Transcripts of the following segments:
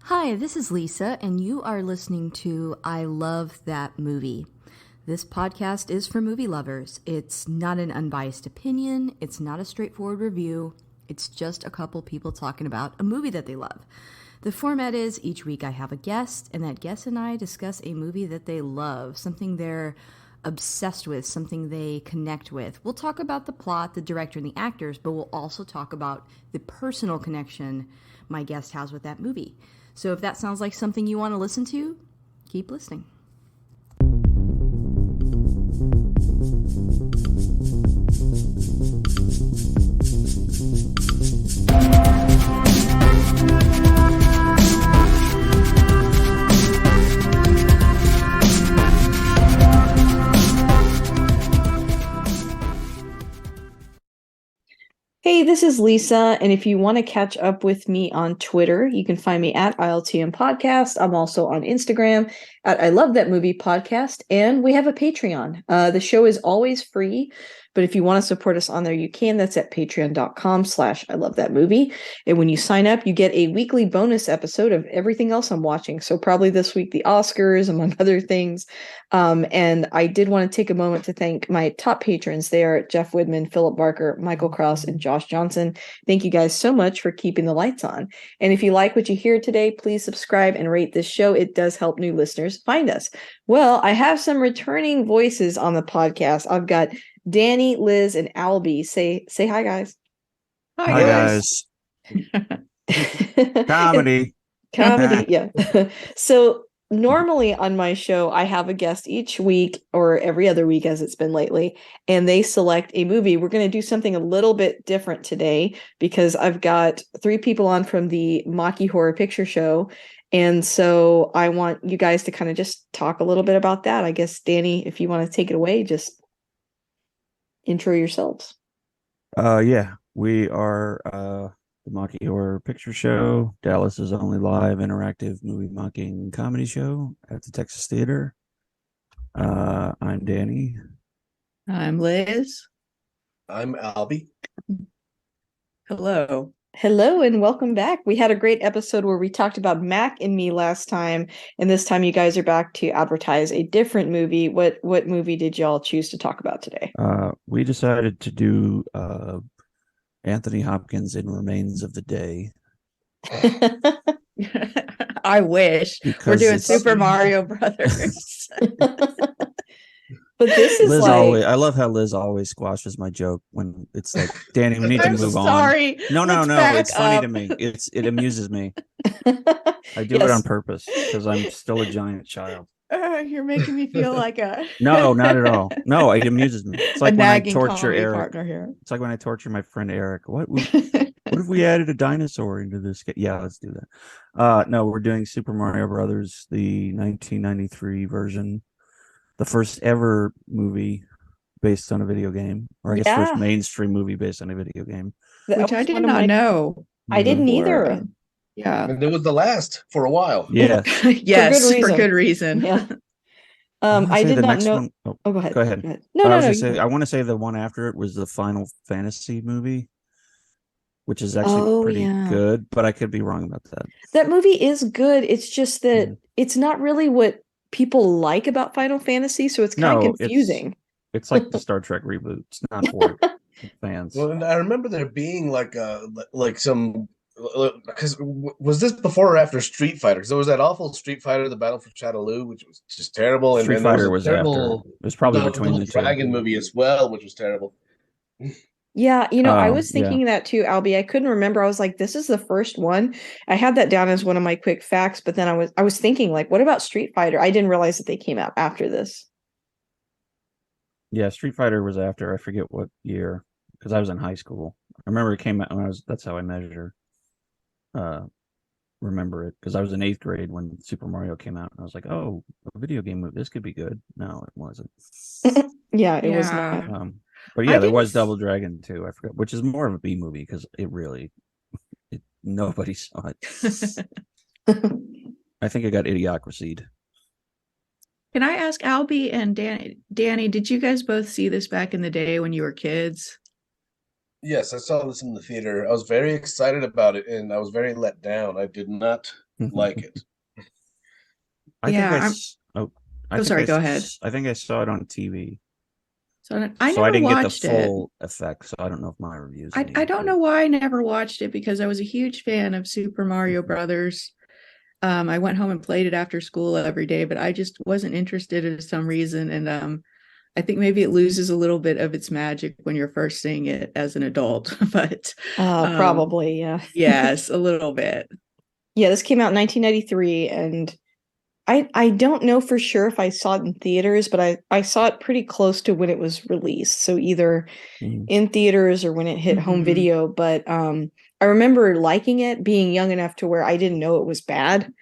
Hi, this is Lisa, and you are listening to I Love That Movie. This podcast is for movie lovers. It's not an unbiased opinion, it's not a straightforward review, it's just a couple people talking about a movie that they love. The format is each week I have a guest, and that guest and I discuss a movie that they love, something they're obsessed with, something they connect with. We'll talk about the plot, the director, and the actors, but we'll also talk about the personal connection my guest has with that movie. So if that sounds like something you want to listen to, keep listening. Hey, this is Lisa, and if you want to catch up with me on Twitter, you can find me at ILTM Podcast. I'm also on Instagram at I Love That Movie Podcast, and we have a Patreon. The show is always free, but if you want to support us on there, you can. That's at patreon.com/I Love That Movie. And when you sign up, you get a weekly bonus episode of everything else I'm watching. So probably this week, the Oscars, among other things. And I did want to take a moment to thank my top patrons. They are Jeff Widman, Philip Barker, Michael Krause, and Josh Johnson. Thank you guys so much for keeping the lights on. And if you like what you hear today, please subscribe and rate this show. It does help new listeners find us. Well, I have some returning voices on the podcast. I've got Danny, Liz, and Albie. Say hi, guys. Hi guys. Comedy. Comedy, yeah. So normally on my show, I have a guest each week or every other week as it's been lately, and they select a movie. We're going to do something a little bit different today because I've got 3 people on from the Mocky Horror Picture Show. And so I want you guys to kind of just talk a little bit about that. I guess, Danny, if you want to take it away, just intro yourselves. Yeah, we are the Mocky Horror Picture Show, Dallas's only live interactive movie mocking comedy show at the Texas Theater. I'm Danny. I'm Liz. I'm Albie. Hello. Hello and welcome back. We had a great episode where we talked about Mac and Me last time, and this time you guys are back to advertise a different movie. What movie did y'all choose to talk about today? We decided to do Anthony Hopkins in Remains of the Day. I wish. We're doing it's- Super Mario Brothers. But this is Liz like I love how Liz always squashes my joke when it's like, Danny, we need to I'm move sorry. on. No, Let's it's back funny up. to me. It amuses me. I do it Yes. on purpose because I'm still a giant child. You're making me feel like a No, not at all. No, it amuses me. It's like a when I nagging torture comedy Eric. partner here. It's like when I torture my friend Eric. What if we added a dinosaur into this? Yeah, let's do that. No, we're doing Super Mario Brothers, the 1993 version, the first ever movie based on a video game, or I guess first Yeah. mainstream movie based on a video game. That Which I was did one of not my- know. I didn't before. either. Yeah. And it was the last for a while. Yeah. Yes, good for reason. good reason. Yeah. wanna I say did the not next know. one- Oh, go ahead. Go ahead. No, I no, was no. gonna say, I want to say the one after it was the Final Fantasy movie, which is actually Oh, pretty yeah. good, but I could be wrong about that. That movie is good. It's just that Mhm. it's not really what people like about Final Fantasy, so it's kind No, of confusing. It's like the Star Trek reboot. It's not for fans. Well, and I remember there being like some because was this before or after Street Fighter? Because there was that awful Street Fighter, The Battle for Shadaloo, which was just terrible, and Street then there Fighter was was a after. terrible It was probably Double between the two. Dragon movie as well, which was terrible. Yeah, I was Yeah. thinking that too, Albie. I couldn't remember. I was like, this is the first one. I had that down as one of my quick facts, but then I was thinking, like, what about Street Fighter? I didn't realize that they came out after this. Yeah, Street Fighter was after. I forget what year, because I was in high school. I remember it came out when I was. That's how I measure. Remember it because I was in 8th grade when Super Mario came out. And I was like, oh, a video game movie. This could be good. No, it wasn't. Yeah, it was Yeah. not. But I yeah, there didn't was s- Double Dragon too. I forgot, which is more of a B movie because nobody saw it. I think it got Idiocracy'd. Can I ask Albie and Danny, did you guys both see this back in the day when you were kids? Yes, I saw this in the theater. I was very excited about it, and I was very let down. I did not like it. I Yeah, think I. I'm- s- Oh, I Oh, think sorry, I go s- ahead. I think I saw it on TV, So I so I never didn't get the watched it. full effect. So I don't know if my review is I any don't good. know why I never watched it because I was a huge fan of Super Mario Brothers. I went home and played it after school every day, but I just wasn't interested for some reason. And I think maybe it loses a little bit of its magic when you're first seeing it as an adult. But Probably, yeah. yes, a little bit. Yeah, this came out in 1993, and I don't know for sure if I saw it in theaters, but I saw it pretty close to when it was released. So either Mhm. in theaters or when it hit home Mhm. video. But I remember liking it, being young enough to where I didn't know it was bad.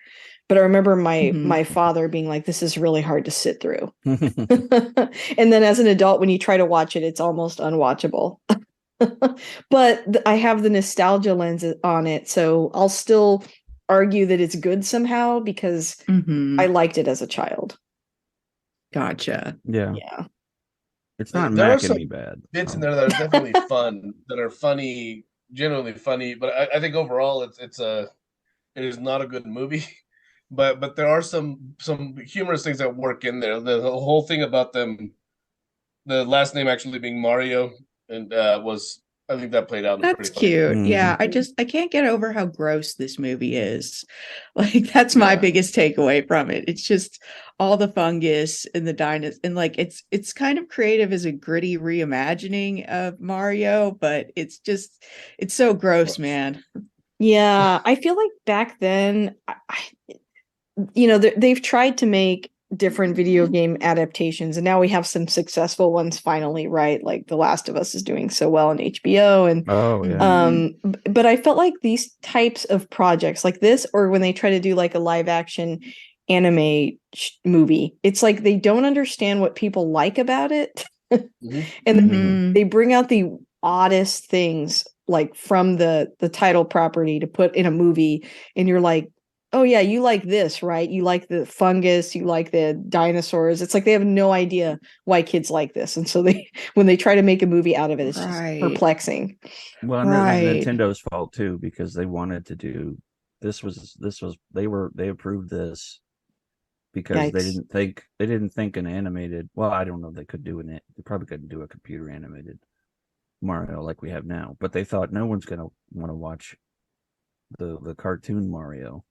But I remember Mhm. my father being like, "This is really hard to sit through." And then as an adult, when you try to watch it, it's almost unwatchable. But I have the nostalgia lens on it, so I'll still argue that it's good somehow because Mhm. I liked it as a child. Gotcha. Yeah, Yeah. it's not There are macking some me bad. bits in Oh. there that are definitely fun, that are funny, genuinely funny. But I think overall, it is not a good movie. But there are some humorous things that work in there. The whole thing about them, the last name actually being Mario, and was, I think that played out in a That's pretty funny. cute. Mhm. Yeah, I can't get over how gross this movie is. Like that's my Yeah. biggest takeaway from it. It's just all the fungus and the dinosaurs, and like it's kind of creative as a gritty reimagining of Mario, but it's so gross, man. Yeah, I feel like back then, they've tried to make different video game adaptations, and now we have some successful ones finally, right? Like The Last of Us is doing so well on HBO, and Oh yeah. but I felt like these types of projects like this, or when they try to do like a live action anime movie, it's like they don't understand what people like about it. Mhm. And then Mhm. they bring out the oddest things like from the title property to put in a movie, and you're like, oh yeah, you like this, right? You like the fungus, you like the dinosaurs. It's like they have no idea why kids like this, and so they when they try to make a movie out of it, it's just Right. perplexing. Well, and that was Right. Nintendo's fault too, because they wanted to do this was they approved this because Yikes. they didn't think an animated. Well, I don't know if they could do they probably couldn't do a computer animated Mario like we have now, but they thought no one's gonna want to watch the cartoon Mario.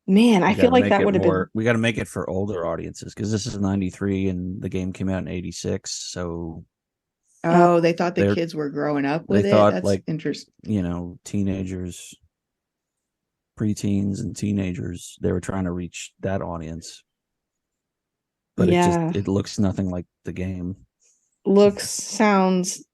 Man, I We feel gotta like make that it would have been. we got to make it for older audiences because this is '93 and the game came out in '86, so Oh, they thought the They're- kids were growing up they with it. thought, That's like, interesting. teenagers, preteens, and teenagers. They were trying to reach that audience, but Yeah. it looks nothing like the game. Looks, sounds,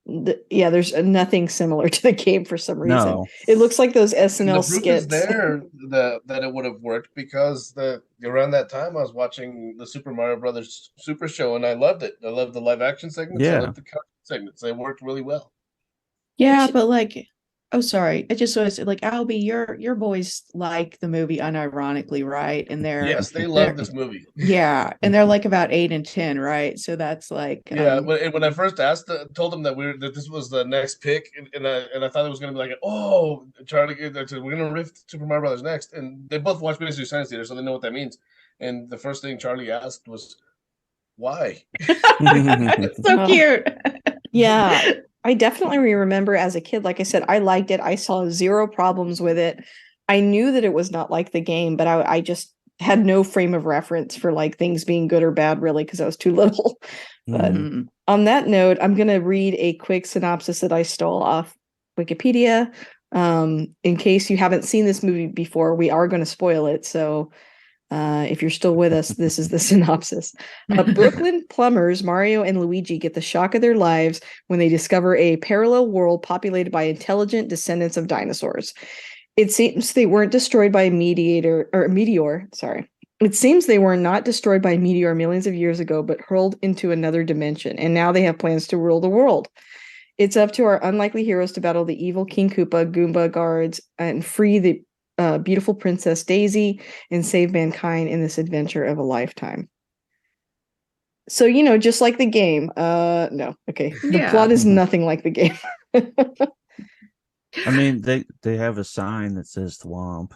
yeah, there's nothing similar to the game for some reason. No, It looks like those And SNL the proof is skits. there that it would have worked because around that time I was watching the Super Mario Brothers Super Show and I loved it. I loved the live action segments. I Yeah. loved the cartoon segments. They worked really well. Yeah, Which- but like, oh, sorry. I just was like, Albie, your boys like the movie unironically, right? And Yes, they they're- love this movie. yeah, and they're like about 8 and 10, right? So that's like, Yeah, when I first told them that this was the next pick, and I thought it was gonna be like, oh, Charlie, we're gonna riff Super Mario Brothers next, and they both watch Mystery Science Theater, so they know what that means. And the first thing Charlie asked was, "Why?" it's so Oh. cute. Yeah, I definitely remember as a kid, like I said, I liked it. I saw zero problems with it. I knew that it was not like the game, but I just had no frame of reference for like things being good or bad, really, because I was too little. But Mhm. on that note, I'm going to read a quick synopsis that I stole off Wikipedia. In case you haven't seen this movie before, we are going to spoil it. So if you're still with us, this is the synopsis. Brooklyn plumbers Mario and Luigi get the shock of their lives when they discover a parallel world populated by intelligent descendants of dinosaurs. It seems they weren't destroyed by a meteor. Sorry. It seems they were not destroyed by a meteor millions of years ago, but hurled into another dimension, and now they have plans to rule the world. It's up to our unlikely heroes to battle the evil King Koopa, Goomba guards, and free the beautiful Princess Daisy and save mankind in this adventure of a lifetime. So, just like the game. No, okay. The Yeah. plot is nothing like the game. I mean, they have a sign that says Thwomp.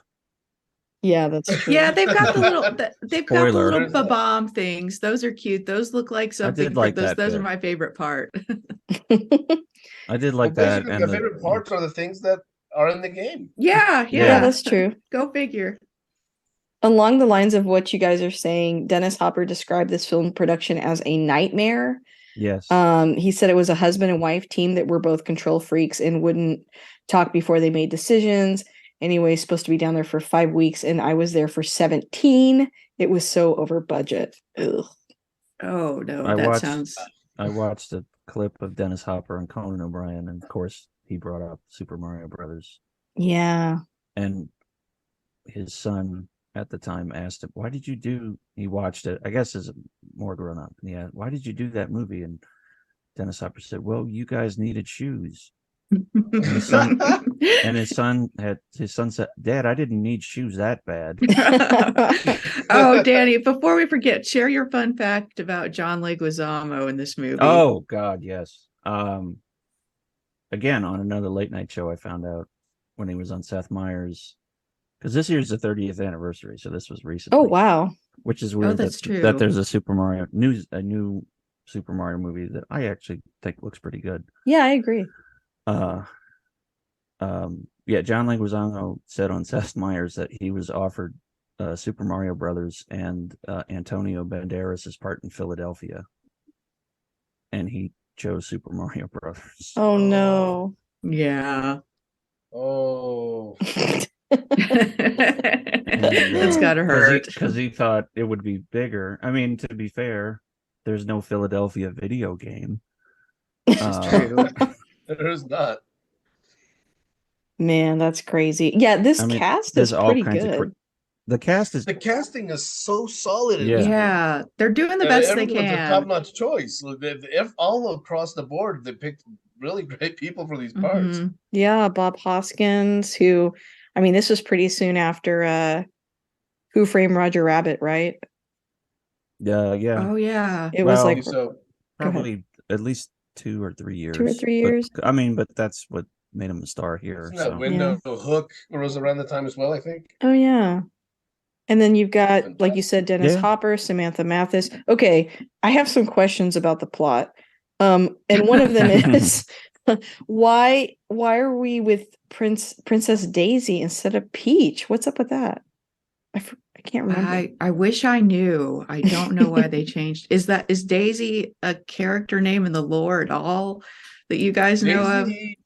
Yeah, that's true. Yeah, they've got the little they've got the Spoiler. little There's that. bomb things. Those are cute. Those look like something did like that those are bit. my favorite part. I did like Well, that, basically, and my favorite parts are the things that are in the game. Yeah, Yeah, that's true. Go figure. Along the lines of what you guys are saying, Dennis Hopper described this film production as a nightmare. yes, He said it was a husband and wife team that were both control freaks and wouldn't talk before they made decisions. Anyway, supposed to be down there for 5 weeks, and I was there for 17. It was so over budget. Ugh. Oh no, I that watched- sounds I watched a clip of Dennis Hopper and Conan O'Brien, and of course he brought up Super Mario Brothers, Yeah. and his son at the time asked him, "Why did you do?" He watched it, I guess, as a more grown up. Yeah, why did you do that movie? And Dennis Hopper said, "Well, you guys needed shoes." his son- And his son said, "Dad, I didn't need shoes that bad." Oh, Danny, before we forget, share your fun fact about John Leguizamo in this movie. Oh God, yes. Again, on another late night show, I found out when he was on Seth Meyers, because this year's the 30th anniversary, so this was recently. Oh, wow. Which is weird that's true. that there's a new Super Mario movie that I actually think looks pretty good. Yeah, I agree. Yeah, John Leguizamo said on Seth Meyers that he was offered Super Mario Brothers and Antonio Banderas' part in Philadelphia, and he chose Super Mario Brothers. Oh, no. Yeah. Oh, It's gotta hurt. Because he thought it would be bigger. I mean, to be fair, there's no Philadelphia video game. It's true. there's not. Man, that's crazy. Yeah, this I mean, cast there's is all pretty kinds of good. the cast is The casting is so solid. In Yeah. this movie. Yeah, they're doing the best they Everyone's a can. top-notch choice. If all across the board, they picked really great people for these parts. Mhm. Yeah, Bob Hoskins, who, I mean, this was pretty soon after Who Framed Roger Rabbit, right? yeah. Oh yeah. It was Well, like So Probably at least 2 or 3 years. 2 or 3 But, years. I mean, but that's what made him a star here. isn't that So. window hook was around the time as well, I think. Oh, yeah. And then you've got, like you said, Dennis Yeah. Hopper, Samantha Mathis. Okay, I have some questions about the plot. And one of them is why are we with Princess Daisy instead of Peach? What's up with that? I can't remember. I wish I knew. I don't know why they changed. Is Daisy a character name in the lore at all that you guys know of? Daisy,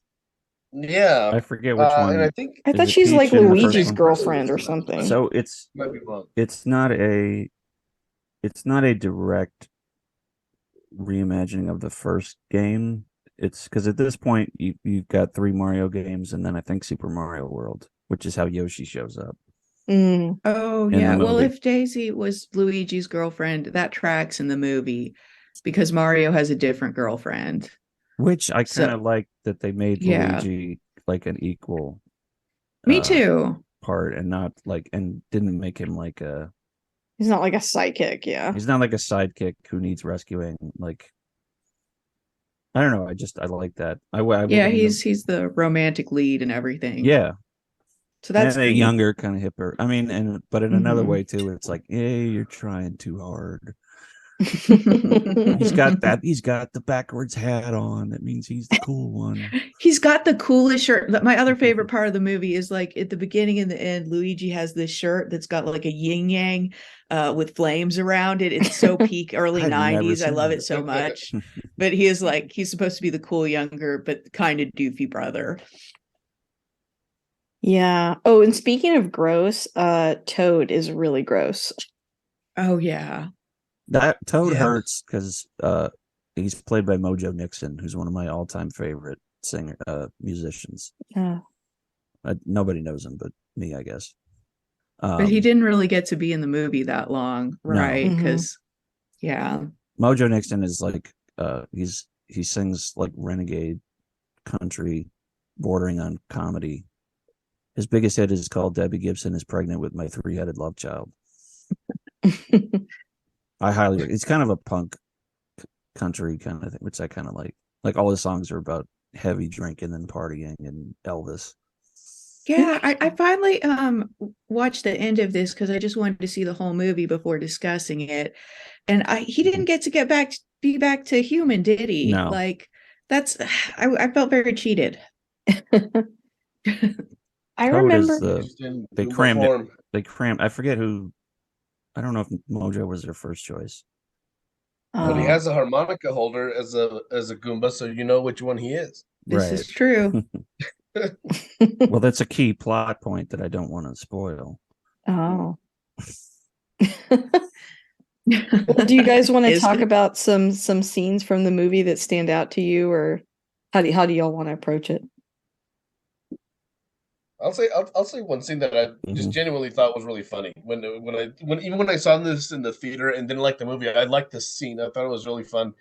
yeah, I forget which one. and I think I Is thought it she's like Peach in the first Luigi's one? girlfriend or something. So it's might be wrong. not a direct reimagining of the first game. It's because at this point you've got 3 Mario games and then I think Super Mario World, which is how Yoshi shows up. Mm. Oh In yeah. the Well, movie. if Daisy was Luigi's girlfriend, that tracks in the movie because Mario has a different girlfriend. Which I So- kind of like that they made Yeah. Luigi like an equal Me too. part and not like and didn't make him like a He's not like a sidekick, yeah. he's not like a sidekick who needs rescuing. Like I don't know. I like that. I Yeah, wouldn't he's the romantic lead and everything. yeah. So that's and a great. younger kind of hipper. I mean, but in another Mhm. way too, it's like, hey, you're trying too hard. He's got the backwards hat on. That means he's the cool one. He's got the coolest shirt. My other favorite part of the movie is like at the beginning and the end, Luigi has this shirt that's got like a yin yang with flames around it. It's so peak early I've never 90s. I seen love that. it so much. But he is like, he's supposed to be the cool younger, but kind of doofy brother. Yeah. Oh, and speaking of gross, Toad is really gross. Oh, yeah. That Toad Yeah. hurts because he's played by Mojo Nixon, who's one of my all-time favorite musicians. Yeah. Nobody knows him but me, I guess. But he didn't really get to be in the movie that long, right? Mhm. Because, yeah. Mojo Nixon is like he sings like renegade country bordering on comedy. His biggest hit is called Debbie Gibson is Pregnant with My 3-Headed Love Child. I highly it's kind of a punk country kind of thing, which I kind of like. Like all his songs are about heavy drinking and partying and Elvis. Yeah, I finally watched the end of this because I just wanted to see the whole movie before discussing it. And he didn't get to be back to human, did he? No. Like that's I felt very cheated. I Toad is remember. Just in they Goomba crammed it. form. They crammed. I forget who. I don't know if Mojo was their first choice. But he Oh, has a harmonica holder as a Goomba, so you know which one he is. This Right. is true. Well, that's a key plot point that I don't want to spoil. oh. Well, do you guys want to Is talk it? about some scenes from the movie that stand out to you, or how do y'all want to approach it? I'll say one scene that I just Mhm. genuinely thought was really funny when even when I saw this in the theater and didn't like the movie, I liked this scene. I thought it was really fun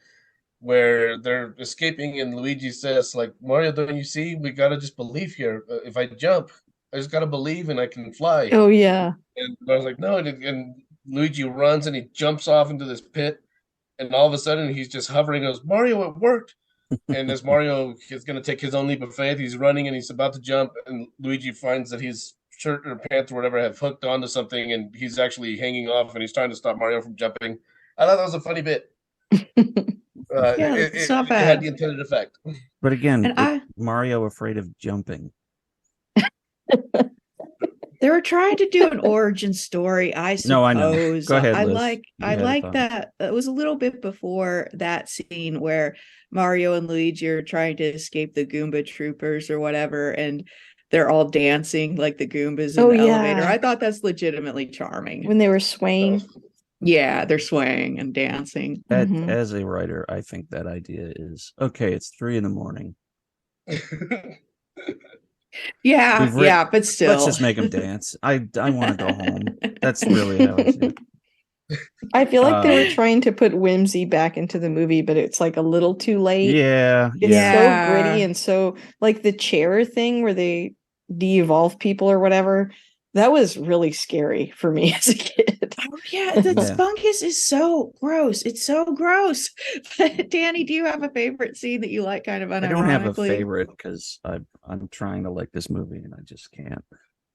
where they're escaping and Luigi says like, Mario, don't you see? We gotta just believe here. If I jump, I just gotta believe and I can fly. Oh yeah. And I was like, no, and Luigi runs and he jumps off into this pit, and all of a sudden he's just hovering. And goes, Mario, it worked. And as Mario is going to take his own leap of faith, he's running and he's about to jump, and Luigi finds that his shirt or pants or whatever have hooked onto something, and he's actually hanging off, and he's trying to stop Mario from jumping. I thought that was a funny bit. Yeah, It, it's it, not it had bad. the intended effect. But again, And Mario afraid of jumping. they were trying to do an origin story, I suppose. No, I know. Go ahead, Liz. I You had a like thought. that. It was a little bit before that scene where Mario and Luigi are trying to escape the Goomba troopers or whatever, and they're all dancing like the Goombas in Oh the elevator. yeah. I thought that's legitimately charming. When they were That swaying. was Yeah, they're swaying and dancing. Mhm. As a writer, I think that idea is okay. It's 3 a.m. Yeah, We've writ- but Let's still. just make them dance. I want to go home. That's really how I see it. I feel like they were Um, trying to put whimsy back into the movie, but it's like a little too late. Yeah, It's yeah. so gritty and so like the chair thing where they de-evolve people or whatever. That was really scary for me as a kid. Oh yeah, the Yeah. fungus is so gross. It's so gross. Danny, do you have a favorite scene that you like kind of I don't have a unironically? favorite because I'm trying to like this movie and I just can't.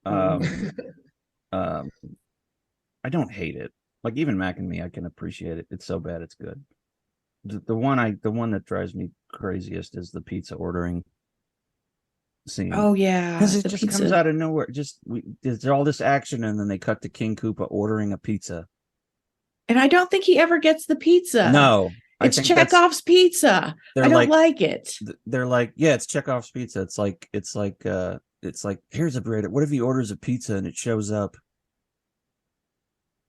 Mm. Um, I don't hate it. Like even Mac and me, I can appreciate it. It's so bad, it's good. The one that drives me craziest is the pizza ordering scene. Oh yeah, Because it the just comes pizza. out of nowhere. There's all this action, and then they cut to King Koopa ordering a pizza. And I don't think he ever gets the pizza. No, I It's think that's Chekhov's pizza. they're I don't like like it. they're like, yeah, it's Chekhov's pizza. It's like here's a burrito. What if he orders a pizza and it shows up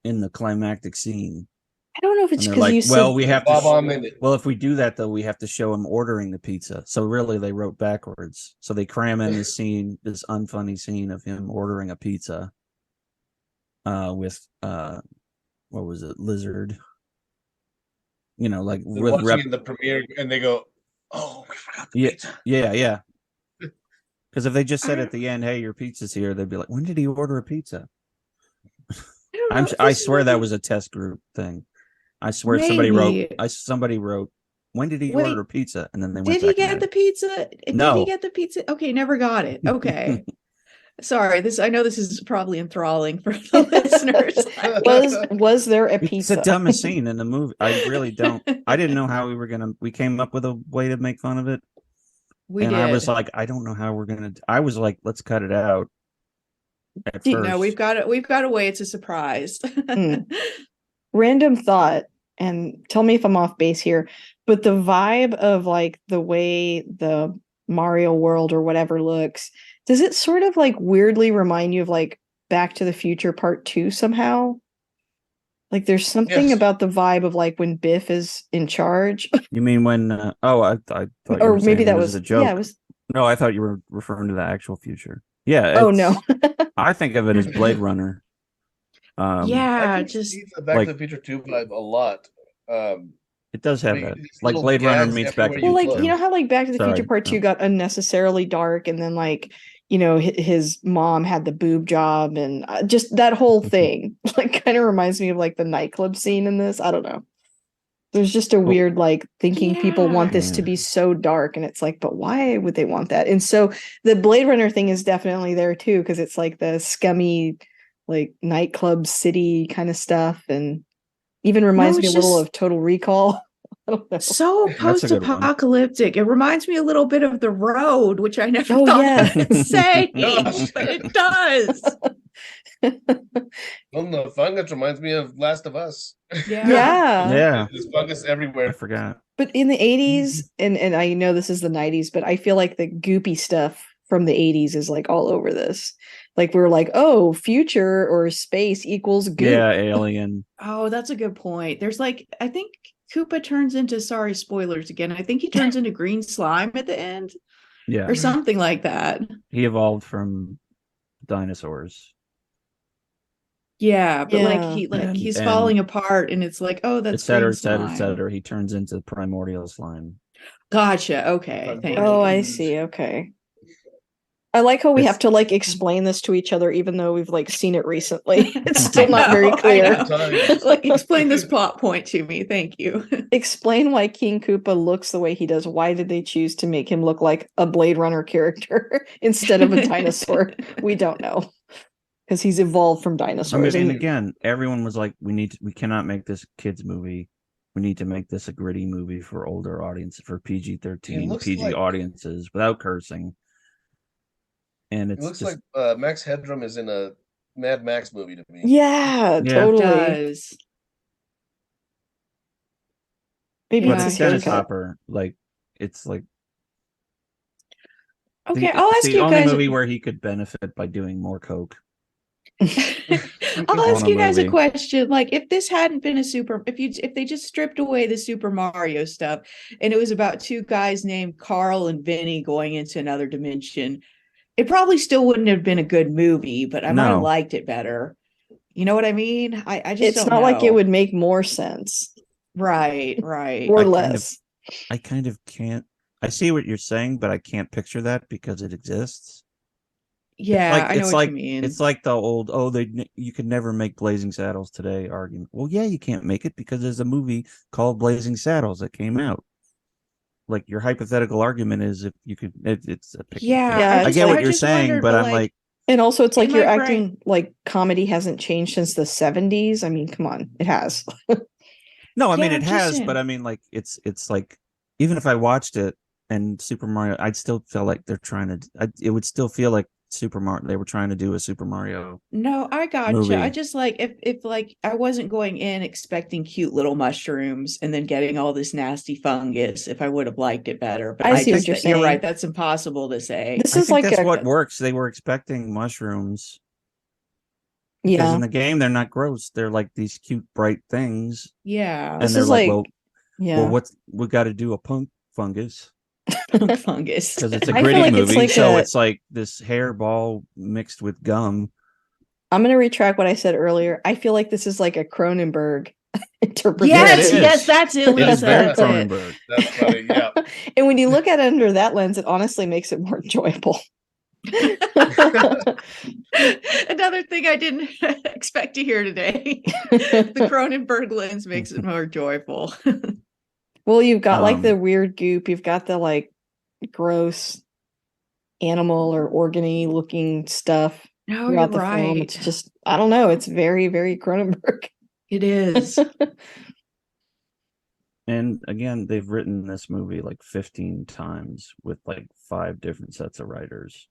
in the climactic scene? I don't know if it's And they're because like, you well, said we have Bob to. on minute. Well, if we do that, though, we have to show him ordering the pizza. So really, they wrote backwards. So they cram in this scene, this unfunny scene of him ordering a pizza, with what was it, Lizard? You know, like They're with watching in the premiere and they go, "Oh, we forgot the pizza." yeah. Because if they just said at the end, "Hey, your pizza's here," they'd be like, "When did he order a pizza?" I don't know. I This swear that movie- was a test group thing. I swear Maybe. somebody wrote, when did he Wait, order pizza? And then they went did he back and get added. the pizza? Did No. he get the pizza? Okay, never got it. Okay. Sorry, I know this is probably enthralling for the listeners. was there a It's pizza? the dumbest scene in the movie. I really don't. I didn't know how we came up with a way to make fun of it. We And did. I was like, I don't know how we're gonna. I was like, let's cut it out. At first, No, we've got it. We've got a way. It's a surprise. Random thought, and tell me if I'm off base here, but the vibe of like the way the Mario world or whatever looks, does it sort of like weirdly remind you of like Back to the Future Part 2 somehow? Like there's something Yes. about the vibe of like when Biff is in charge. you mean when? I thought you Or were maybe saying that it was a joke. yeah, it was No, I thought you were referring to the actual future. Yeah. oh no. I think of it as Blade Runner. I Yeah, can just see the Back like- to the Future 2 vibe a lot. It does have Like, that, these like little Blade Runner gags meets Back to everywhere the Well, you like look. you know how like Back to the Sorry, Future Part 2 no. got unnecessarily dark, and then like his mom had the boob job, and just that whole thing like kind of reminds me of like the nightclub scene in this. I don't know. There's just a weird like thinking people want this to Yeah. be so dark, and it's like, but why would they want that? And so the Blade Runner thing is definitely there too, because it's like the scummy, like nightclub city kind of stuff, and even reminds me a it's little just of Total Recall. I don't know. so That's a good one. post-apocalyptic. It reminds me a little bit of The Road, which I never Oh, thought yeah. I would say, Gosh. but it does. Well, the fungus reminds me of Last of Us. Yeah. Yeah, There's fungus I everywhere. forgot. But in the 80s, and I know this is the 90s, but I feel like the goopy stuff from the 80s is like all over this. Like we're like, oh, future or space equals goop. Yeah, Alien. Oh, that's a good point. There's like, I think Koopa turns into, sorry, spoilers again. I think he turns into green slime at the end Yeah, or something like that. he evolved from dinosaurs. Yeah, but Yeah. And- he's and falling apart, and it's like, oh, Et that's cetera, green et cetera, et slime. cetera. He turns into primordial slime. Gotcha. Okay, thank Oh, you. I see. Okay. I like how we It's- have to like explain this to each other, even though we've like seen it recently. It's still not I very know, I clear. know. Like, explain this plot point to me. Thank you. Explain why King Koopa looks the way he does. Why did they choose to make him look like a Blade Runner character instead of a dinosaur? We don't know. Because he's evolved from I dinosaurs. mean, and again, everyone was like, we cannot make this kids movie. We need to make this a gritty movie for older audiences, for It PG-13, looks PG like- audiences without cursing. And It it's looks just, like Max Headroom is in a Mad Max movie to me. yeah, Yeah. totally. Does. Maybe Yeah, but it's it's his Dennis haircut. Hopper. Like, it's like Okay, the, I'll it's ask the you only guys. movie where he could benefit by doing more coke. I'll On ask a you guys a movie. question. Like, if this hadn't been if they just stripped away the Super Mario stuff, and it was about two guys named Carl and Vinny going into another dimension, it probably still wouldn't have been a good movie, but I might have No. liked it better. You know what I mean? I just It's don't not like it know. would make more sense Right. or I kind of- less. I kind of can't. I see what you're saying, but I can't picture that because it exists. Yeah, I know it's what like you mean. it's like the old you could never make Blazing Saddles today argument. Well, yeah, you can't make it because there's a movie called Blazing Saddles that came out. Like your hypothetical argument is if you could, it's a pick. Yeah, Yeah, I get what I you're just saying, wondered, but I'm like, And also, it's like in you're my acting like comedy hasn't changed since the 70s. I mean, come on, it has. no, I mean Yeah, it I'm just has, saying. but I mean like it's like even if I watched it and Super Mario, I'd still feel like they're trying to. It would still feel like Super Mario. They were trying to do a Super Mario. No, I gotcha. Movie. I just like if like I wasn't going in expecting cute little mushrooms and then getting all this nasty fungus, if I would have liked it better. But I see what just you're that you're saying. right. That's impossible to say. This I is think like that's a what works. They were expecting mushrooms. Because yeah. in the game, they're not gross. They're like these cute, bright things. Yeah. And This they're is like, like well, we got to do a punk fungus fungus. because it's a I feel gritty like it's movie. like So a- it's like this hairball mixed with gum. I'm gonna retract what I said earlier. I feel like this is like a Cronenberg interpretation. Yeah, it Yes, is. yes, that's it, It is Lisa. very That's it. Cronenberg. That's funny. Yeah. And when you look at it under that lens, it honestly makes it more enjoyable. Another thing I didn't expect to hear today. The Cronenberg lens makes it more joyful. Well, you've got like the Um, weird goop, you've got the like gross animal or organy looking stuff No, throughout the you're film. right. It's just, I don't know, it's very, very Cronenberg. It is. And again, they've written this movie like 15 times with like 5 different sets of writers.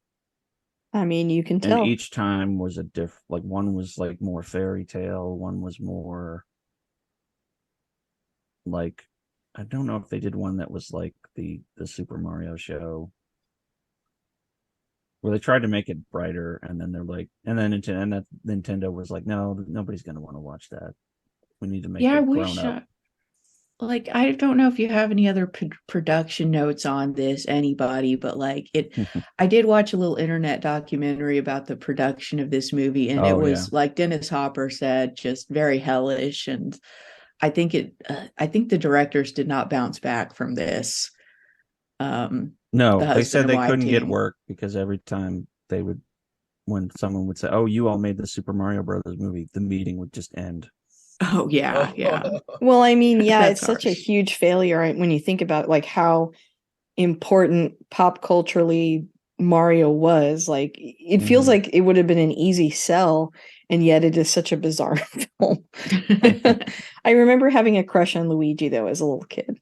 I mean, you can And tell. each time was a different, like one was like more fairy tale, one was more like, I don't know if they did one that was like the Super Mario show where they tried to make it brighter, and then they're like, and then Nintendo was like, no, nobody's going to want to watch that. We need to make Yeah, I it wish. grown up. Like, I don't know if you have any other production notes on this, anybody, but like I did watch a little internet documentary about the production of this movie, and it Oh, was like Dennis Hopper said, just very hellish. And I think I think the directors did not bounce back from this. No, the they said husband they and wife couldn't get team. work because every time when someone would say, "Oh, you all made the Super Mario Brothers movie," the meeting would just end. Oh yeah. Well, I mean, yeah, That's it's such a harsh. huge failure, right, when you think about like how important pop culturally Mario was. Like it feels Mhm. like it would have been an easy sell, and yet it is such a bizarre film. I remember having a crush on Luigi though as a little kid.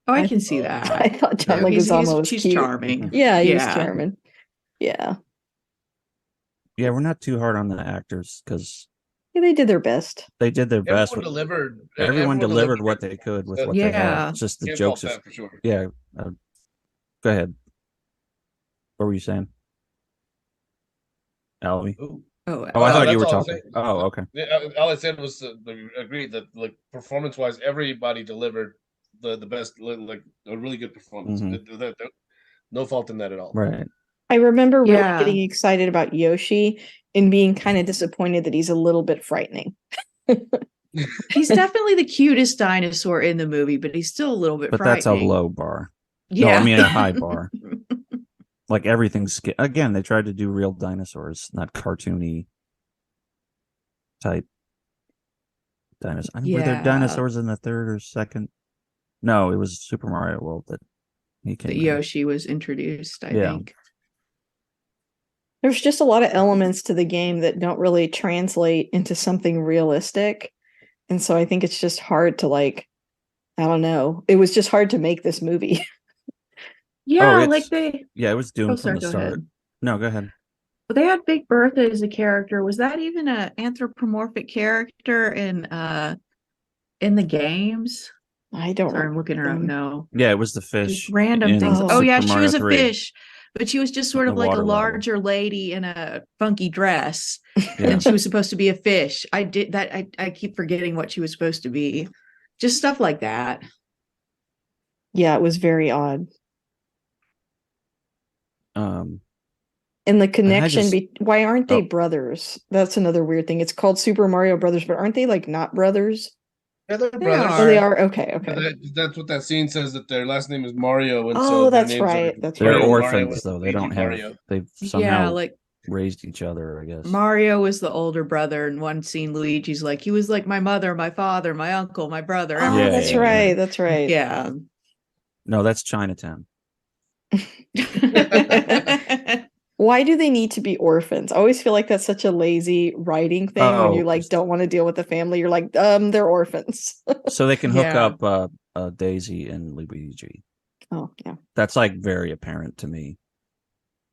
Oh, I can see I that. thought John No, Leguizamo was she's cute. charming. Yeah, he was Yeah. charming. Yeah. Yeah, we're not too hard on the actors because Yeah, they did their best. they did their best. Everyone delivered. Everyone delivered what great they could with performances. what they had. Yeah. It's just the Can't jokes. fault that for sure. Yeah. Go ahead. What were you saying, Albie? Ooh. Oh, Oh, I thought that's you were all I'm talking. saying. Oh, okay. Yeah, all I said was agreed that like performance wise, everybody delivered the best, like a really good performance. Mhm. No fault in that at all. Right. I remember really Yeah. getting excited about Yoshi and being kind of disappointed that he's a little bit frightening. he's definitely the cutest dinosaur in the movie, but he's still a little bit But that's a frightening. low bar. Yeah. No, I mean a high bar. Like everything's again, they tried to do real dinosaurs, not cartoony type dinosaurs. Were there Yeah. dinosaurs in the third or second? No, it was Super Mario World that he came That in. Yoshi was introduced, I Yeah. think. There's just a lot of elements to the game that don't really translate into something realistic. And so I think it's just hard to like, I don't know. It was just hard to make this movie. Yeah, it's- like they Yeah, it was doomed from the go start. ahead. No, go ahead. Well, they had Big Bertha as a character. Was that even an anthropomorphic character in the games? I don't Sorry, I'm looking her up them. now. Yeah, it was the Just fish. random in things. Oh. Oh yeah, Super she Mario was a 3. fish, but she was just sort The of like a water level. larger lady in a funky dress, Yeah. and she was supposed to be a fish. I did that. I keep forgetting what she was supposed to be. Just stuff like that. Yeah, it was very odd. Um, And the connection, just- why aren't they Oh. brothers? That's another weird thing. It's called Super Mario Brothers, but aren't they like not brothers? Yeah, they're They brothers. Oh, they are. are? Okay. That's what that scene says, that their last name is Mario, and Oh, so their that's names right. are That's they're right. Mario, orphans though. and They don't Luigi have. Mario. They've Yeah, somehow like raised each other, I guess. Mario was the older brother. In one scene, Luigi's like, he was like my mother, my father, my uncle, my brother. Oh, Yeah, that's yeah, right. yeah. That's right. Yeah. No, that's Chinatown. Why do they need to be orphans? I always feel like that's such a lazy writing thing when you like just- don't want to deal with the family. You're like, they're orphans. So they can hook Yeah. up Daisy and Luigi. Oh, yeah. That's like very apparent to me.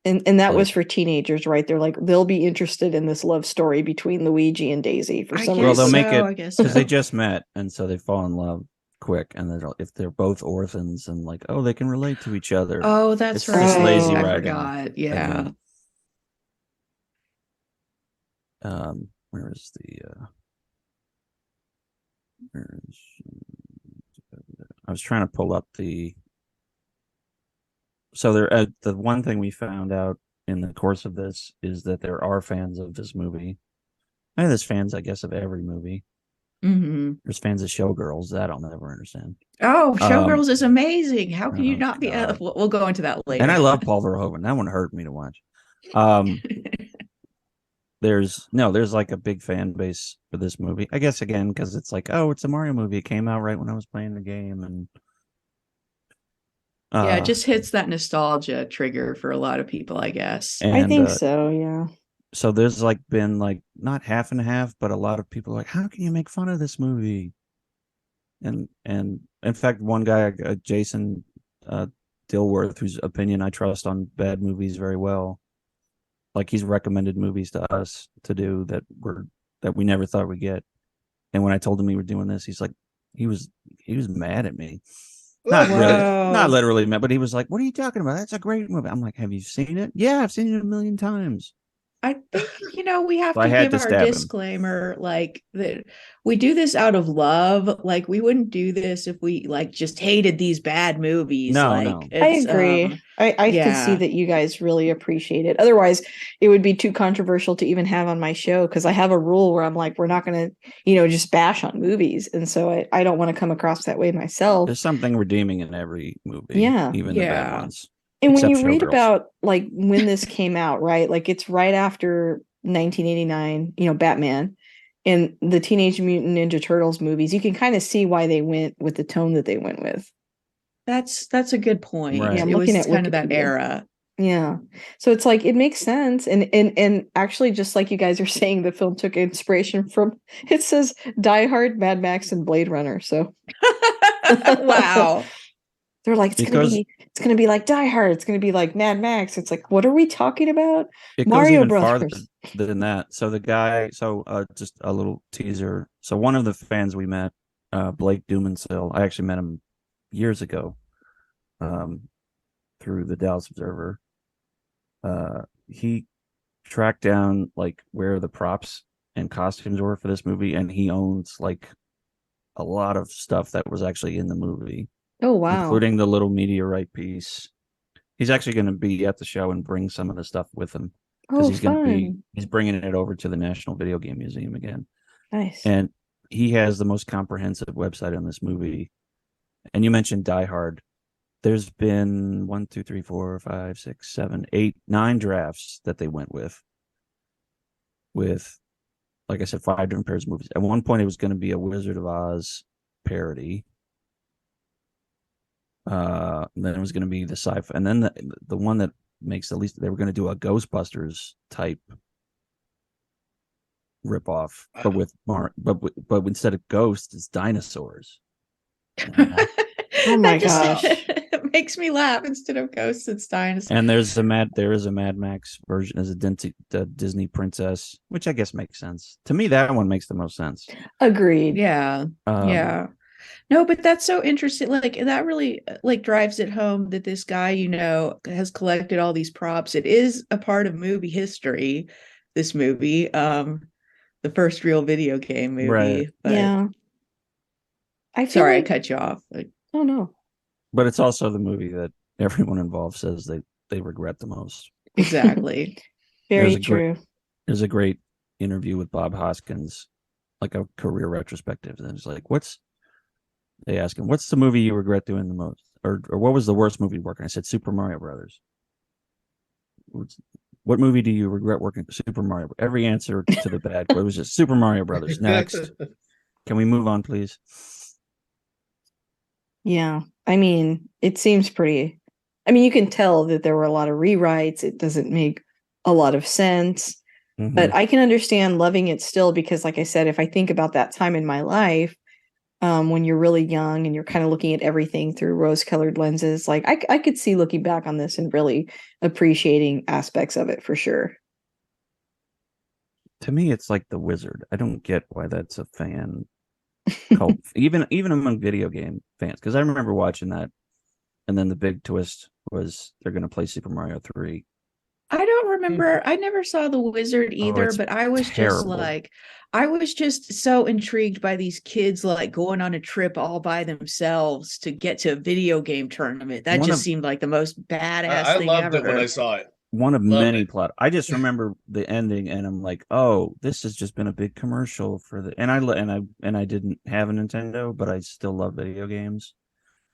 And that was Like- for teenagers, right? They're like, they'll be interested in this love story between Luigi and Daisy for I some guess Well, they'll reason. make it- I guess Because they so. just met, and so they fall in love quick. And if they're both orphans, and like, oh, they can relate to each other. Oh, that's It's right. just lazy I writing, forgot. I Yeah. think. Where is the? I was trying to pull up the. So there, the one thing we found out in the course of this is that there are fans of this movie. I mean, there's fans, I guess, of every movie. Hmm. There's fans of Showgirls. That I'll never understand. Oh, Showgirls is amazing. How can you oh, not be? God. We'll go into that later. And I love Paul Verhoeven. That one hurt me to watch. There's like a big fan base for this movie. I guess again because it's like, oh, it's a Mario movie. It came out right when I was playing the game, and Yeah, it just hits that nostalgia trigger for a lot of people, I guess. I think so, yeah. So there's like been like not half and half, but a lot of people are like, how can you make fun of this movie? And in fact, one guy, Jason Dilworth, whose opinion I trust on bad movies very well, like he's recommended movies to us to do that we never thought we'd get. And when I told him we were doing this, he's like, he was mad at me. Not really, Wow. not literally mad, but he was like, what are you talking about? That's a great movie. I'm like, have you seen it? Yeah, I've seen it a million times. I think, we have So I to had give to our stab him. disclaimer, like that we do this out of love. Like we wouldn't do this if we like just hated these bad movies. No, like no. I agree. I can see yeah. that you guys really appreciate it. Otherwise, it would be too controversial to even have on my show because I have a rule where I'm like, we're not going to, just bash on movies. And so I don't want to come across that way myself. There's something redeeming in every movie. Yeah. Even the bad Yeah. ones. And when except you read Showgirls. about like when this came out, right? Like it's right after 1989, Batman. in the Teenage Mutant Ninja Turtles movies, you can kind of see why they went with the tone that they went with. That's a good point. Right. Yeah, I'm It was looking at kind of that Wikipedia. era. Yeah. So it's like it makes sense. And actually, just like you guys are saying, the film took inspiration from, it says Die Hard, Mad Max, and Blade Runner. So Wow. they're like, it's gonna be like Die Hard, it's gonna be like Mad Max. It's like, what are we talking about? It goes Mario even farther Brothers. than that. So the guy, just a little teaser. So one of the fans we met, Blake Dumansil, I actually met him years ago, through the Dallas Observer. He tracked down like where the props and costumes were for this movie, and he owns like a lot of stuff that was actually in the movie, Oh wow. including the little meteorite piece. He's actually going to be at the show and bring some of the stuff with him, because Oh, fun. he's bringing it over to the National Video Game Museum again. Nice. And he has the most comprehensive website on this movie. And you mentioned Die Hard. There's been 1, 2, 3, 4, 5, 6, 7, 8, 9 drafts that they went with, like I said, 5 different pairs of movies. At one point, it was going to be a Wizard of Oz parody. Then it was going to be the sci-fi, and then the one that makes the least, they were going to do a Ghostbusters type ripoff, but instead of ghosts, it's dinosaurs. Oh my That just gosh. makes me laugh. Instead of ghosts, it's dinosaurs. And there is a Mad Max version as a Disney princess, which I guess makes sense. To me, that one makes the most sense. Agreed. Yeah. Yeah. No, but that's so interesting. Like that really like drives it home that this guy, has collected all these props. It is a part of movie history, this movie, the first real video game movie. Right. But Yeah. I cut you off. Oh no. But it's also the movie that everyone involved says they regret the most. Exactly. Very true. There's a great interview with Bob Hoskins, like a career retrospective. And it's like, they ask him, what's the movie you regret doing the most? Or what was the worst movie working? I said, Super Mario Brothers. What movie do you regret working? Super Mario. Every answer to the bad. It was just Super Mario Brothers. Next. Can we move on, please? Yeah. I mean, it seems pretty. I mean, you can tell that there were a lot of rewrites. It doesn't make a lot of sense. Mm-hmm. But I can understand loving it still, because like I said, if I think about that time in my life, when you're really young and you're kind of looking at everything through rose-colored lenses, like I could see looking back on this and really appreciating aspects of it for sure. To me, it's like The Wizard. I don't get why that's a fan cult, even among video game fans, because I remember watching that, and then the big twist was they're going to play Super Mario 3. I don't remember. I never saw The Wizard either, but I was terrible. I was just so intrigued by these kids like going on a trip all by themselves to get to a video game tournament. That seemed like the most badass thing ever. I loved it when I saw it. One of many plot. I just remember the ending, and I'm like, oh, this has just been a big commercial for the. And I didn't have a Nintendo, but I still love video games.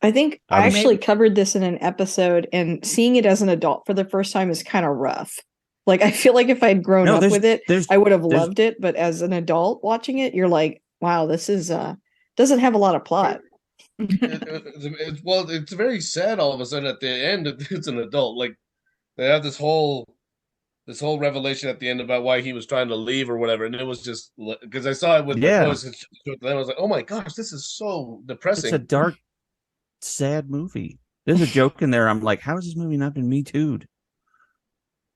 I think I actually covered this in an episode, and seeing it as an adult for the first time is kind of rough. Like, I feel like if I'd grown up with it, I would have loved it. But as an adult watching it, you're like, wow, this is doesn't have a lot of plot. It's very sad all of a sudden at the end. It's an adult. Like, they have this whole revelation at the end about why he was trying to leave or whatever, and it was just because I saw it with my voice, and then I was like, oh my gosh, this is so depressing. It's a dark, sad movie. There's a joke in there. I'm like, how has this movie not been Me Too'd?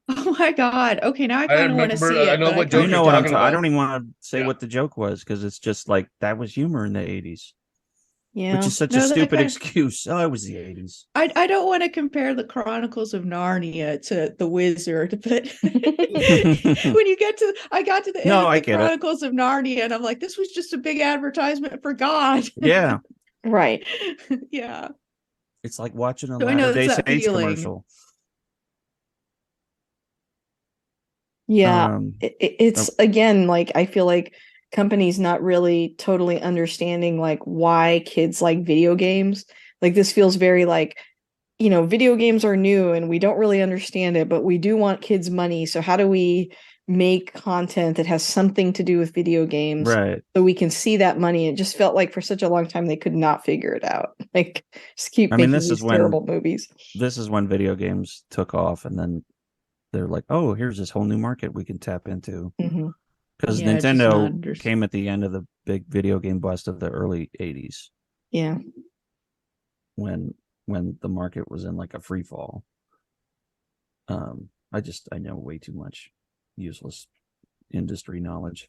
Oh my god. Okay, now I kind of want to see it. I know what joke you know what I'm talking about. I don't even want to say what the joke was, because it's just like that was humor in the 80s. Yeah. Which is such a stupid excuse. Oh, it was the 80s. I don't want to compare the Chronicles of Narnia to The Wizard, but when you get to I got to the end of the Chronicles of Narnia, and I'm like, this was just a big advertisement for God. Yeah. Right. Yeah. It's like watching a Latter-day Saints commercial. Yeah. It's again, like, I feel like companies not really totally understanding like why kids like video games. Like, this feels very like, video games are new and we don't really understand it, but we do want kids' money. So how do we make content that has something to do with video games, Right. so we can see that money. It just felt like for such a long time they could not figure it out. Like, just keep I mean, making this is these when- terrible movies. This is when video games took off, and then they're like, oh, here's this whole new market we can tap into. Mhm. Because Yeah, just not Nintendo under- came at the end of the big video game bust of the early 80s Yeah. when the market was in like a free fall. I know way too much useless industry knowledge.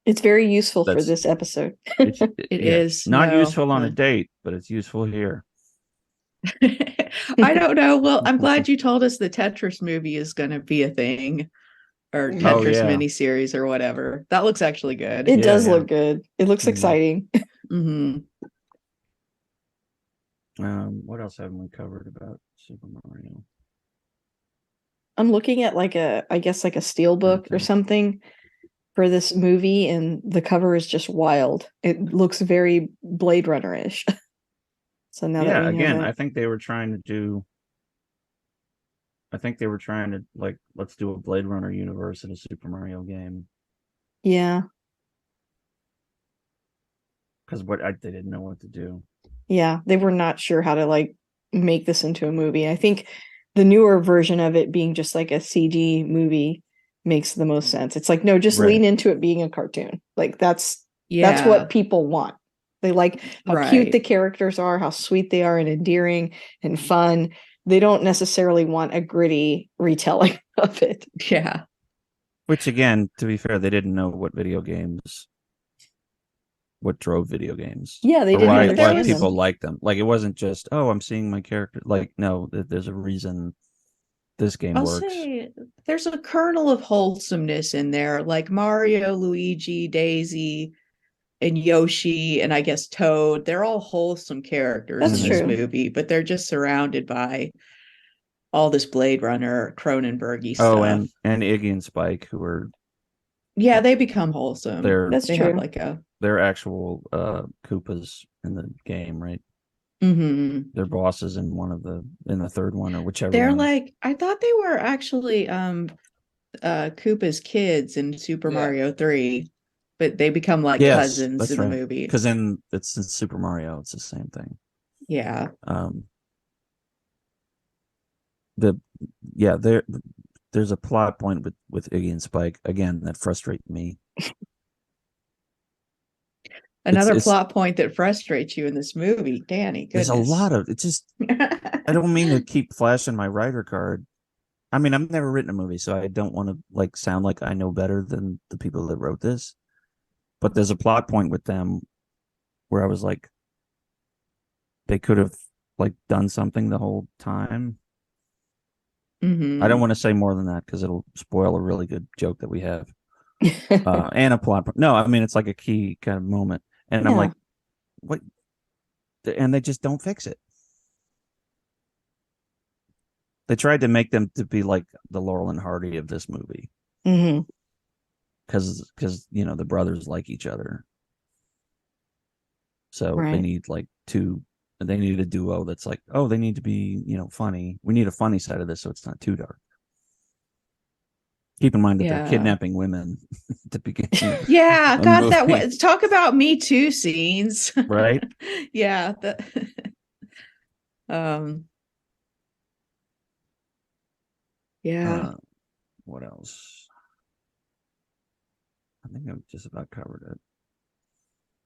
It's very useful for That's- this episode. It It is, not no, useful on a but- date, but it's useful here. I don't know. Well, I'm glad you told us the Tetris movie is going to be a thing, or Tetris Oh, yeah. miniseries or whatever. That looks actually good. It Yeah, does yeah. look good. It looks Mhm. exciting. Hmm. What else haven't we covered about Super Mario? I'm looking at like I guess like a steel book or Okay. something for this movie, and the cover is just wild. It looks very Blade Runner-ish. So now that Yeah, we know again, that. I think they were trying to like, let's do a Blade Runner universe in a Super Mario game. Yeah. Because they didn't know what to do. Yeah, they were not sure how to like make this into a movie. I think the newer version of it being just like a CG movie makes the most sense. It's like, no, just Right. lean into it being a cartoon. Like that's Yeah. what people want. They like how cute Right. the characters are, how sweet they are and endearing and fun. They don't necessarily want a gritty retelling of it. Yeah. Which, again, to be fair, they didn't know what drove video games. Yeah, they Or didn't why understand people them. like them. Like, it wasn't just, oh, I'm seeing my character. Like, no, there's a reason this game I'll works. say there's a kernel of wholesomeness in there, like Mario, Luigi, Daisy, and Yoshi, and I guess Toad. They're all wholesome characters That's in this true. movie, but they're just surrounded by all this Blade Runner Cronenberg-y Oh, stuff. and Iggy and Spike, who are Yeah, they become wholesome. That's They true. have like a they're actual Koopas in the game, right? mhm. They're bosses in in the third one or whichever They're one. like, I thought they were actually Koopa's kids in Super Yeah. Mario 3, but they become like Yes, cousins that's in right. the movie. Because it's in Super Mario, it's the same thing. Yeah. There's a plot point with Iggy and Spike again that frustrate me. Another it's- plot point that frustrates you in this movie, Danny. Goodness. There's a lot of it's just I don't mean to keep flashing my writer card. I mean, I've never written a movie, so I don't want to like sound like I know better than the people that wrote this. But there's a plot point with them where I was like, they could have like done something the whole time. Mhm. I don't want to say more than that because it'll spoil a really good joke that we have. And a plot. No, I mean, it's like a key kind of moment. And I'm Yeah. like, what? And they just don't fix it. They tried to make them to be like the Laurel and Hardy of this movie Mhm. because the brothers like each other. So they Right. need like they need a duo that's like, oh, they need to be, funny. We need a funny side of this so it's not too dark. Keep in mind that Yeah. they're kidnapping women at the beginning. Yeah, a God, that movie. was talk about Me Too scenes. Right? Yeah. Yeah. What else? I think I've just about covered it.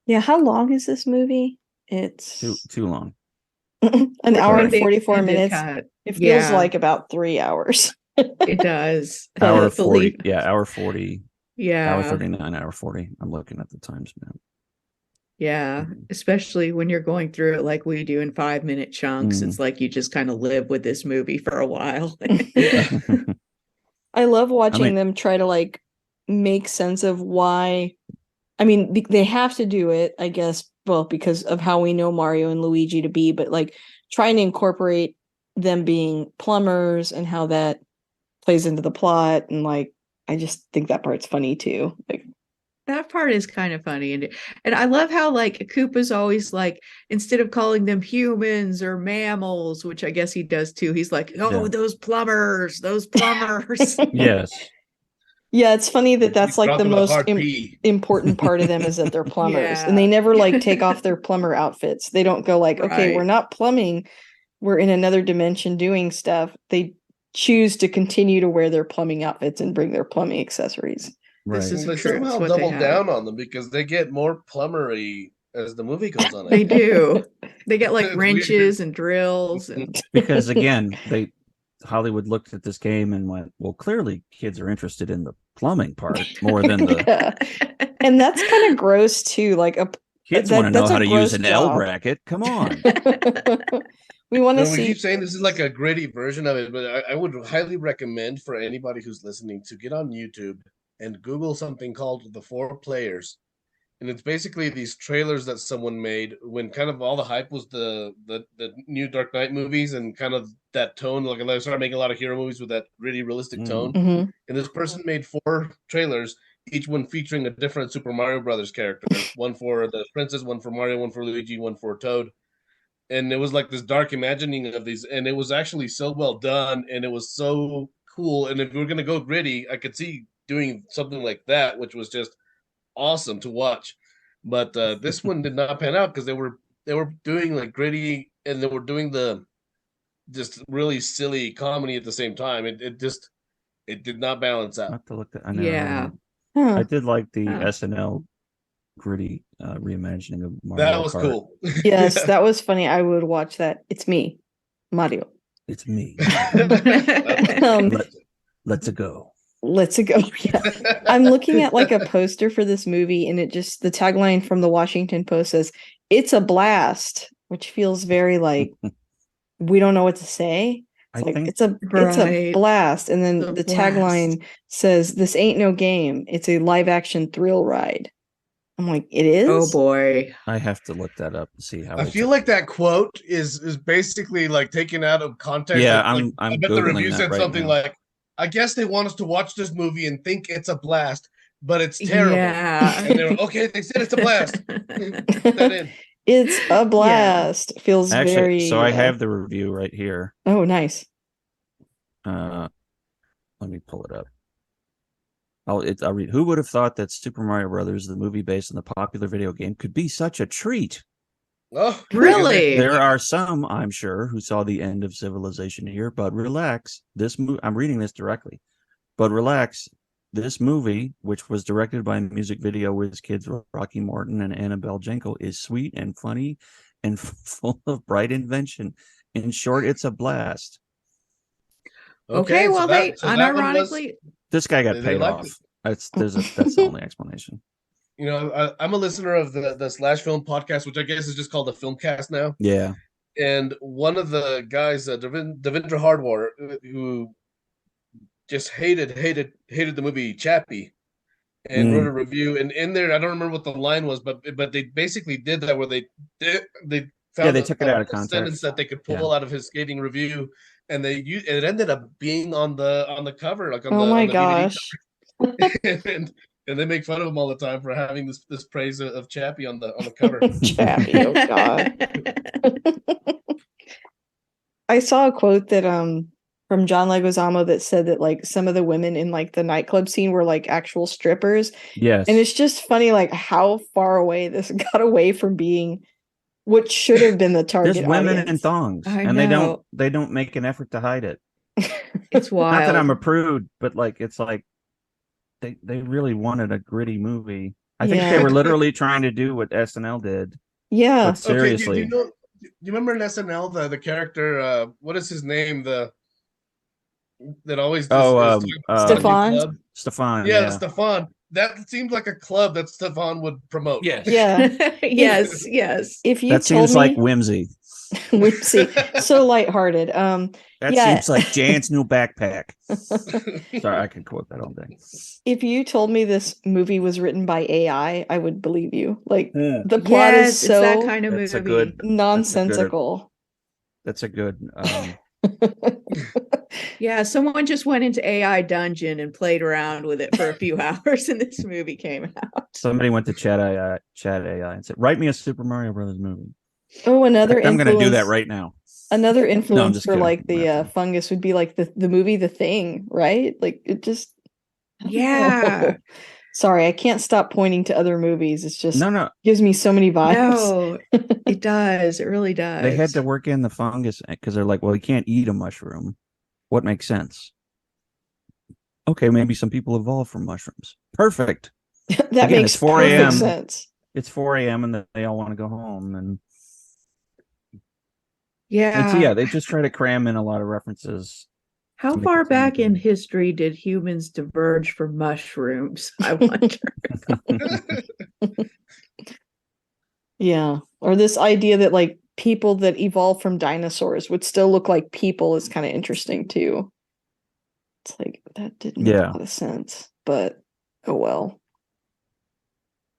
Yeah, how long is this movie? It's Too long. an hour and They 44 ended minutes. cut. It feels Yeah. like about 3 hours. It does. Hour Believe- 40. Yeah, hour 40. Yeah. Hour 39, hour 40. I'm looking at the times now. Yeah. Mhm. Especially when you're going through it like we do in 5-minute chunks. Mhm. It's like you just kind of live with this movie for a while. I love watching mean- them try to like make sense of why. I mean, they have to do it, I guess, well, because of how we know Mario and Luigi to be, but like trying to incorporate them being plumbers and how that plays into the plot. And like, I just think that part's funny too. Like, That part is kind of funny. And I love how like Koopa's always like, instead of calling them humans or mammals, which I guess he does too, he's like, oh, Yeah. those plumbers. Yes. Yeah, it's funny that that's like the Dropping a most hard P. important part of them is that they're plumbers, Yeah. and they never like take off their plumber outfits. They don't go like, okay, we're Right. not plumbing, we're in another dimension doing stuff. They choose to continue to wear their plumbing outfits and bring their plumbing accessories. Right. This is They true. It's somehow what they double have. down on them because they get more plumbery as the movie goes on. I They guess. do. They get like It's weird. wrenches and drills and Because again, Hollywood looked at this game and went, well, clearly kids are interested in the plumbing part more than the Yeah. And that's kind of gross too. Like kids that- want to know that's a how to use gross an L job. bracket. Come on. We want to No, we see. keep saying this is like a gritty version of it, but I would highly recommend for anybody who's listening to get on YouTube and Google something called The Four Players. And it's basically these trailers that someone made when kind of all the hype was the new Dark Knight movies and kind of that tone. Like they started making a lot of hero movies with that really realistic tone. Mhm. And this person made 4 trailers, each one featuring a different Super Mario Brothers character. One for the princess, one for Mario, one for Luigi, one for Toad. And it was like this dark imagining of these, and it was actually so well done, and it was so cool. And if we were gonna go gritty, I could see doing something like that, which was just awesome to watch. But this one did not pan out because they were doing like gritty, and they were doing the just really silly comedy at the same time. It did not balance I out. have to look at. I never Yeah. heard of Huh. it. I did like the Huh. SNL gritty reimagining of Mario That was Kart. cool. Yes, that was funny. I would watch that. It's me, Mario. It's me. Um, Let's go. let's go. Yeah. I'm looking at like a poster for this movie, and it just the tagline from the Washington Post says, "It's a blast," which feels very like we don't know what to say. I It's like think it's a Right. blast, and then It's a the blast. tagline says, "This ain't no game. It's a live action thrill ride." I'm like, it is. Oh boy. I have to look that up and see how. I feel like that quote is basically like taken out of context. Yeah, like, I'm I bet the Googling review that said right something now. like, "I guess they want us to watch this movie and think it's a blast, but it's terrible." Yeah. And they were okay. They said it's a blast. Put that in. It's a blast. Feels Actually, very. so I have the review right here. Oh, nice. Let me pull it up. I'll read. Who would have thought that Super Mario Brothers, the movie based on the popular video game, could be such a treat? Oh, Really? There are some, I'm sure, who saw the end of civilization here, but relax. I'm reading this directly. But relax. This movie, which was directed by Music Video Whiz Kids Rocky Morton and Annabelle Jenko, is sweet and funny and full of bright invention. In short, it's a blast. Okay, well, they that one was- unironically This guy got They paid liked off. it. That's the only explanation. you know, I'm a listener of the Slash Film podcast, which I guess is just called the Filmcast now. Yeah. And one of the guys, Devendra Hardwar, who just hated the movie Chappie, and wrote a review. And in there, I don't remember what the line was, but they basically did that where they found they took it out of a context. sentence that they could pull out of his skating review, and it ended up being on the cover, like on Oh the my on the DVD gosh. cover. and they make fun of him all the time for having this praise of Chappie on the cover. Chappie, oh god. I saw a quote that from John Leguizamo that said that like some of the women in like the nightclub scene were like actual strippers. Yes. And it's just funny like how far away this got away from being what should have been the target There's women in audience. thongs, I and know. they don't make an effort to hide it. It's wild. Not that I'm a prude, but like it's like they really wanted a gritty movie. I think they Yeah. were literally trying to do what SNL did. Yeah. But seriously, Okay, do you remember in SNL the character? What is his name? That always Stefan? Stefan. Yeah, Yeah. Stefan. That seems like a club that Stefan would promote. Yes. Yeah. Yes, yes. If you That told seems me like whimsy. whimsy, so lighthearted. That Yeah. seems like Jan's new backpack. Sorry, I can quote that all day. If you told me this movie was written by AI, I would believe you. Like Yeah. the plot is Yes, so it's that kind of That's a movie. good- nonsensical. That's a good. Yeah, someone just went into AI Dungeon and played around with it for a few hours, and this movie came out. Somebody went to Chat AI and said, "Write me a Super Mario Brothers movie." Oh, another I'm going to do that influence- right now. Another influence just for kidding. like the fungus would be like the movie The Thing, right? Like it just Yeah. Sorry, I can't stop pointing to other movies. It's just No, gives me so many vibes. No, it does. It really does. they had to work in the fungus because they're like, well, you can't eat a mushroom. What makes sense? Okay, maybe some people evolved from mushrooms. Perfect. That Again, makes it's 4 perfect a.m. sense. It's 4 a.m. and they all want to go home. And Yeah. they just try to cram in a lot of references. How make far it seem back in good. history did humans diverge from mushrooms? I wonder. Yeah. Or this idea that like people that evolved from dinosaurs would still look like people is kind of interesting too. It's like that didn't make a lot of sense, but oh well.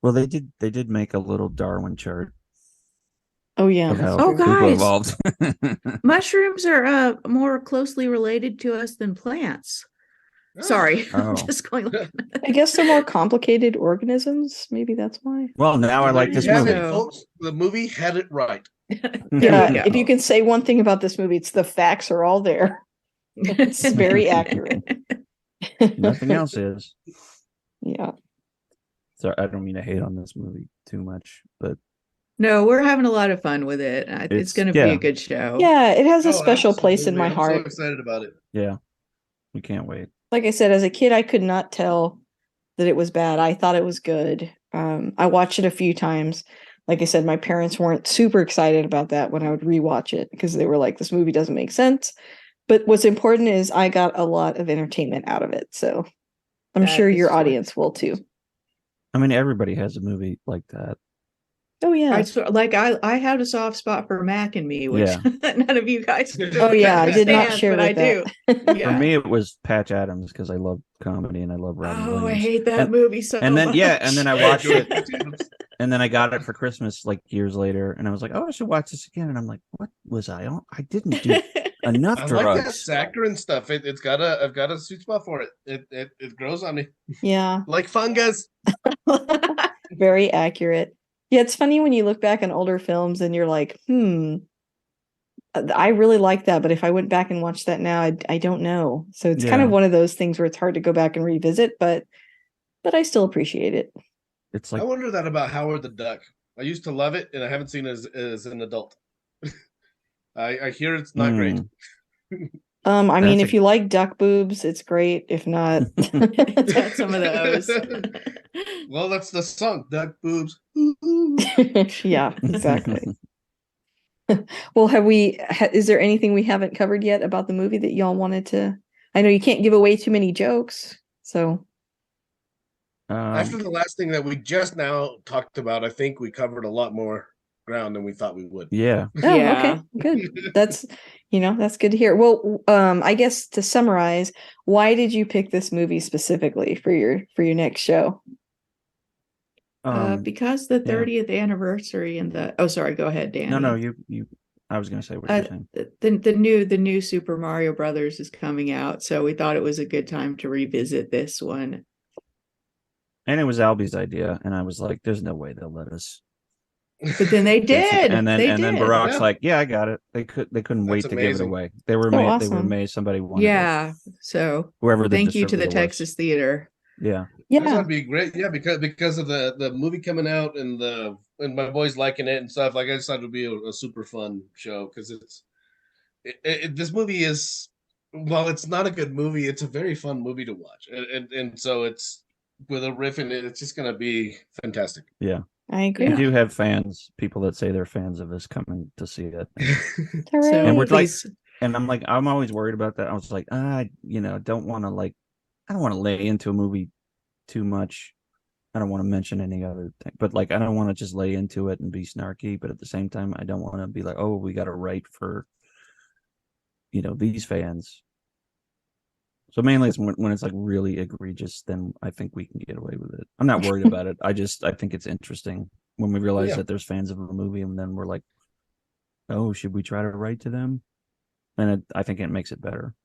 Well, they did make a little Darwin chart Oh yeah. of how Oh, people guys. evolved. Mushrooms are more closely related to us than plants. Sorry, I'm Oh. just going. I guess they're more complicated organisms. Maybe that's why. Well, now I There like you this have movie. it, folks. The movie had it right. Yeah. If you can say one thing about this movie, it's the facts are all there. It's very accurate. Nothing else is. Yeah. So I don't mean to hate on this movie too much, but No, we're having a lot of fun with it. It's going to be yeah. a good show. Yeah, it has a Oh, special place in absolutely. my I'm heart. so excited about it. Yeah. We can't wait. Like I said, as a kid, I could not tell that it was bad. I thought it was good. I watched it a few times. Like I said, my parents weren't super excited about that when I would rewatch it because they were like, this movie doesn't make sense. But what's important is I got a lot of entertainment out of it. So I'm That sure is your true. audience will too. I mean, everybody has a movie like that. Oh yeah. I had a soft spot for Mac and Me, which Yeah. none of you guys. Oh yeah, I did not understand, share but with I do. that. Yeah. For me, it was Patch Adams because I love comedy and I love Robin Oh, I Williams. hate that movie so And then much. and then I watched Hey, it, and then I got it for Christmas like years later, and I was like, oh, I should watch this again. And I'm like, what was I on? I didn't do enough I like that drugs. saccharine stuff. I've got a sweet spot for it. It grows on me Yeah. like fungus. Very accurate. Yeah, it's funny when you look back on older films and you're like, I really like that, but if I went back and watched that now, I don't know. So it's kind of one of those things where it's hard to go back and revisit, but I still appreciate it. It's I like wonder that about Howard the Duck. I used to love it, and I haven't seen it as an adult. I hear it's not great. I mean, That's if you like duck boobs, it's great. If not, It's got some of those. Well, that's the song, Duck Boobs. yeah, exactly. Well, is there anything we haven't covered yet about the movie that y'all wanted to? I know you can't give away too many jokes, so. After the last thing that we just now talked about, I think we covered a lot more ground than we thought we would. yeah. Oh, Yeah. okay, good. That's that's good to hear. Well, I guess to summarize, why did you pick this movie specifically for your next show? Because the 30th anniversary and sorry, go ahead, Danny. No, you. I was going to say what you're saying. The new Super Mario Brothers is coming out, so we thought it was a good time to revisit this one. And it was Albie's idea, and I was like, "There's no way they'll let us." But then they did. And then then Barack's Yeah. like, "Yeah, I got it." They couldn't wait to give it amazing. away. They were awesome. they were amazed somebody wanted it. Yeah. So Whoever the thank you to the distributor was. Texas Theater. Yeah. This Yeah, would be great. Yeah, because of the movie coming out and my boys liking it and stuff. Like I just thought it would be a super fun show because this movie is, while it's not a good movie, it's a very fun movie to watch, and so it's with a riff in it. It's just gonna be fantastic. Yeah. I agree. We do have people that say they're fans of us coming to see it. Hooray. So And we're like, please, and I'm always worried about that. I was like, don't want to I don't want to lay into a movie too much. I don't want to mention any other thing, but I don't want to just lay into it and be snarky. But at the same time, I don't want to be like, oh, we got to write for, these fans. So mainly it's when it's really egregious, then I think we can get away with it. I'm not worried about it. I think it's interesting when we realize that there's fans of a movie, and then we're like, oh, should we try to write to them? And I think it makes it better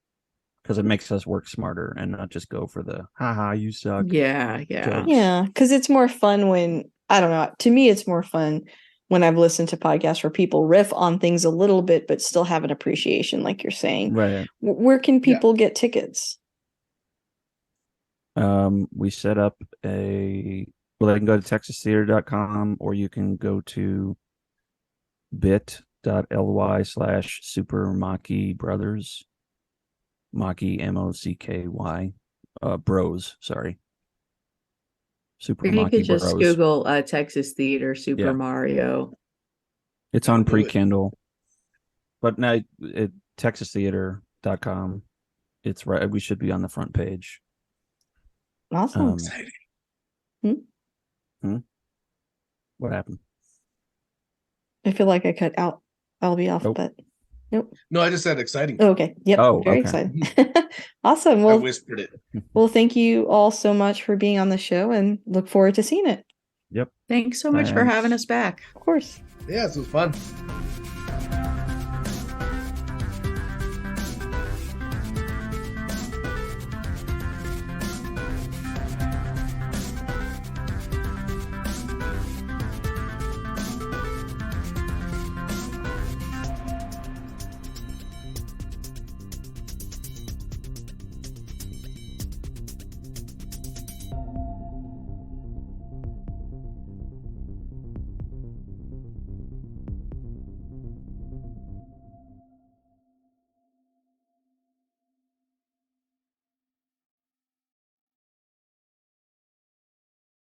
because it makes us work smarter and not just go for the haha, you suck. yeah. jokes. Yeah, because it's more fun when, I don't know, to me it's more fun when I've listened to podcasts where people riff on things a little bit but still have an appreciation, like you're saying. Right. Where can people get tickets? We set up they can go to texastheater.com, or you can go to bit.ly/Super Mocky Brothers. Mocky, Mocky, Bros, sorry. Super Or you Mocky could just Bros. Google Texas Theater Super Yeah. Mario. It's on Do it. pre-Kindle. But now at texastheater.com, it's right. We should be on the front page. Awesome. Exciting. What happened? I feel like I cut out Albie off, Nope. but nope. No, I just said exciting. Oh, okay. Yep. Oh, Very okay. excited. Awesome. I Well, whispered it. thank you all so much for being on the show, and look forward to seeing it. Yep. Thanks so much for Thanks. having us back. Of course. Yeah, this was fun.